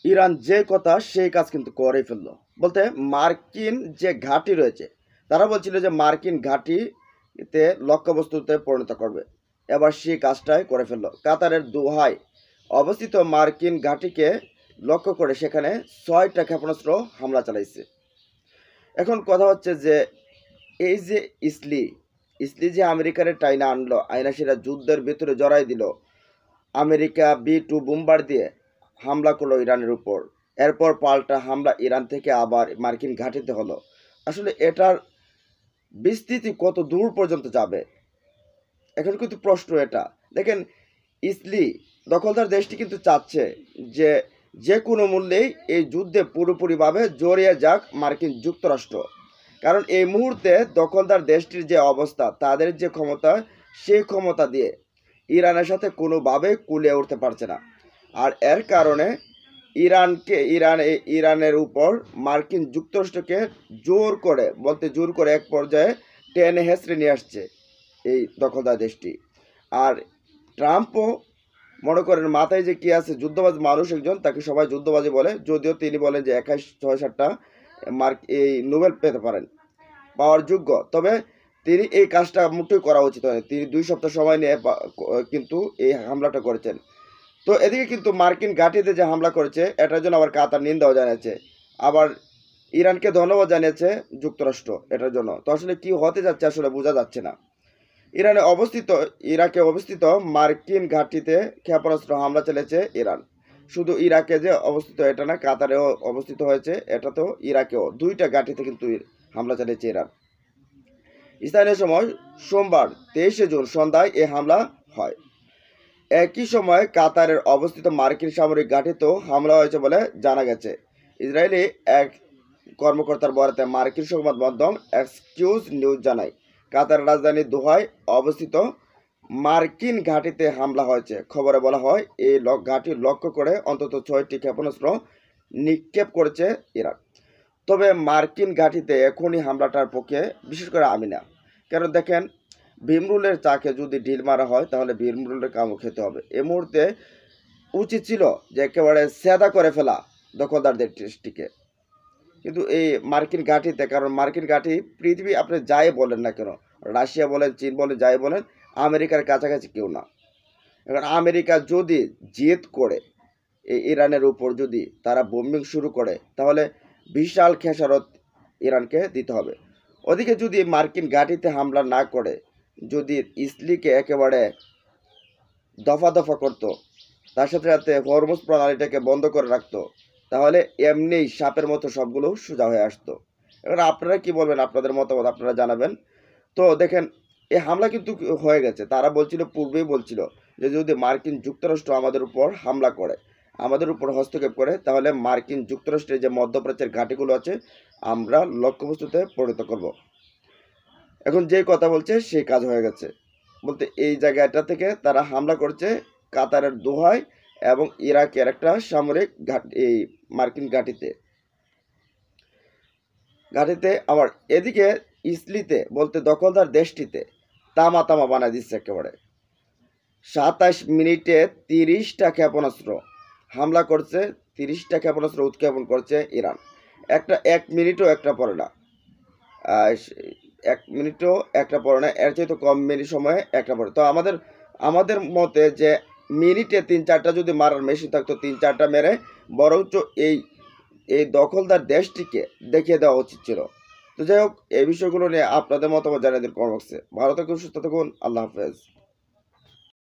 Iran যে কথা সেই কাজ কিন্তু করেই ফেললো। বলতে মার্কিন যে ঘাঁটি রয়েছে, তারা বলছিল যে মার্কিন ঘাঁটিতে লক্ষ্যবস্তুতে পরিণত করবে। এবার সেই কাজটাই করে ফেললো। কাতারের দোহায় অবস্থিত মার্কিন ঘাঁটিকে লক্ষ্য করে সেখানে 6টা ক্ষেপণাস্ত্র হামলা চালাইছে। এখন কথা হচ্ছে যে এই যে ইসলি ইসলি যে আমেরিকার টাইনা আনলো, আইনা সেরা যুদ্ধের ভিতরে জড়াই দিল। আমেরিকা B-2 বোম্বার দিয়ে হামলা করলো ইরানের উপর। এরপর পাল্টা হামলা ইরান থেকে আবার মার্কিন ঘাঁটিতে হলো। আসলে এটার বিস্তৃতি কত দূর পর্যন্ত যাবে, এখন কিন্তু প্রশ্ন এটা। দেখেন, ইসলি দখলদার দেশটি কিন্তু চাচ্ছে যে যে কোনো মূল্যেই এই যুদ্ধে পুরোপুরিভাবে জড়িয়ে যাক মার্কিন যুক্তরাষ্ট্র। কারণ এই মুহূর্তে দখলদার দেশটির যে অবস্থা, তাদের যে ক্ষমতা, সেই ক্ষমতা দিয়ে ইরানের সাথে কোনোভাবে কুলিয়ে উঠতে পারছে না। আর এর কারণে ইরানের উপর মার্কিন যুক্তরাষ্ট্রকে জোর করে এক পর্যায়ে টেনে হেঁচড়ে নিয়ে আসছে এই দখলদার দেশটি। আর ট্রাম্পও মনে করেন মাথায় যে কি আছে, যুদ্ধবাজ মানুষ একজন, তাকে সবাই যুদ্ধবাজি বলে, যদিও তিনি বলেন যে 21-6-7টা এই নোবেল পেতে পারেন, পাওয়ার যোগ্য। তবে তিনি এই কাজটা মোটেই করা উচিত হয়নি। তিনি 2 সপ্তাহ সময় নিয়ে কিন্তু এই হামলাটা করেছেন। তো এদিকে কিন্তু মার্কিন ঘাঁটিতে যে হামলা করেছে, এটার জন্য আবার কাতার নিন্দাও জানিয়েছে। আবার ইরানকে ধন্যবাদ জানিয়েছে যুক্তরাষ্ট্র এটার জন্য। তো আসলে কি হতে যাচ্ছে আসলে বোঝা যাচ্ছে না। ইরাকে অবস্থিত মার্কিন ঘাঁটিতে ক্ষেপণাস্ত্র হামলা চালিয়েছে ইরান। শুধু ইরাকে যে অবস্থিত এটা না, কাতারেও অবস্থিত হয়েছে, এটা তো ইরাকেও 2টা ঘাঁটিতে কিন্তু হামলা চালিয়েছে ইরান। স্থানীয় সময় সোমবার 23শে জুন সন্ধ্যায় এই হামলা হয়। একই সময় কাতারের অবস্থিত মার্কিন সামরিক ঘাঁটিতেও হামলা হয়েছে বলে জানা গেছে। ইসরায়েলি এক কর্মকর্তার বরাতে মার্কিন সংবাদ মাধ্যম এক্সকিউজ নিউজ জানায়, কাতারের রাজধানী দোহায় অবস্থিত মার্কিন ঘাঁটিতে হামলা হয়েছে। খবরে বলা হয় এই ঘাঁটি লক্ষ্য করে অন্তত 6টি ক্ষেপণাস্ত্র নিক্ষেপ করেছে ইরান। তবে মার্কিন ঘাঁটিতে এখনই হামলাটার পক্ষে বিশেষ করে আমি না। কারণ দেখেন, ভীমরুলের চাকে যদি ঢিল মারা হয় তাহলে ভীমরুলের কামড় খেতে হবে। এ মুহূর্তে উচিত ছিল যে একেবারে সেদা করে ফেলা দখলদারদের দেশটিকে, কিন্তু এই মার্কিন ঘাঁটিতে, কারণ মার্কিন ঘাঁটি পৃথিবী আপনি যাই বলেন না কেন, রাশিয়া বলেন, চীন বলেন, যাই বলেন, আমেরিকার কাছাকাছি কেউ না। এখন আমেরিকা যদি জেদ করে এই ইরানের উপর যদি তারা বোম্বিং শুরু করে, তাহলে বিশাল খেসারত ইরানকে দিতে হবে। ওদিকে যদি মার্কিন ঘাঁটিতে হামলা না করে যদি ইসলিকে একেবারে দফা দফা করতো, তার সাথে সাথে হরমুজ প্রণালীটাকে বন্ধ করে রাখতো, তাহলে এমনিই সাপের মতো সবগুলো সোজা হয়ে আসতো। এবার আপনারা কি বলবেন, আপনাদের মতামত আপনারা জানাবেন। তো দেখেন, এই হামলা কিন্তু হয়ে গেছে। তারা বলছিল, পূর্বেই বলছিল যে যদি মার্কিন যুক্তরাষ্ট্র আমাদের উপর হামলা করে, আমাদের উপর হস্তক্ষেপ করে, তাহলে মার্কিন যুক্তরাষ্ট্রের যে মধ্যপ্রাচ্যের ঘাঁটিগুলো আছে আমরা লক্ষ্যবস্তুতে পরিণত করব। এখন যে কথা বলছে সেই কাজ হয়ে গেছে। বলতে এই জায়গাটা থেকে তারা হামলা করছে কাতারের দোহায় এবং ইরাকের একটা সামরিক এই মার্কিন ঘাঁটিতে আবার এদিকে ইসলিতে, বলতে দখলদার দেশটিতে তামা তামা বানায় দিচ্ছে একেবারে। 27 মিনিটে 30টা ক্ষেপণাস্ত্র হামলা করছে, 30টা ক্ষেপণাস্ত্র উৎক্ষেপণ করছে ইরান। এক মিনিটও একটা পরে না, 1 মিনিটও একটা পরে না, এর চাইতে কম মিনিট সময়ে একটা পরে। তো আমাদের মতে যে মিনিটে 3-4টা যদি মারার মেশিন থাকতো, 3-4টা মেরে বরঞ্চ এই এই দখলদার দেশটিকে দেখিয়ে দেওয়া উচিত ছিল। তো যাই হোক, এই বিষয়গুলো নিয়ে আপনাদের মতামত জানিয়ে দিন কমেন্ট বক্সে। ভালো থাকুন, সুস্থ থাকুন, আল্লাহ হাফেজ।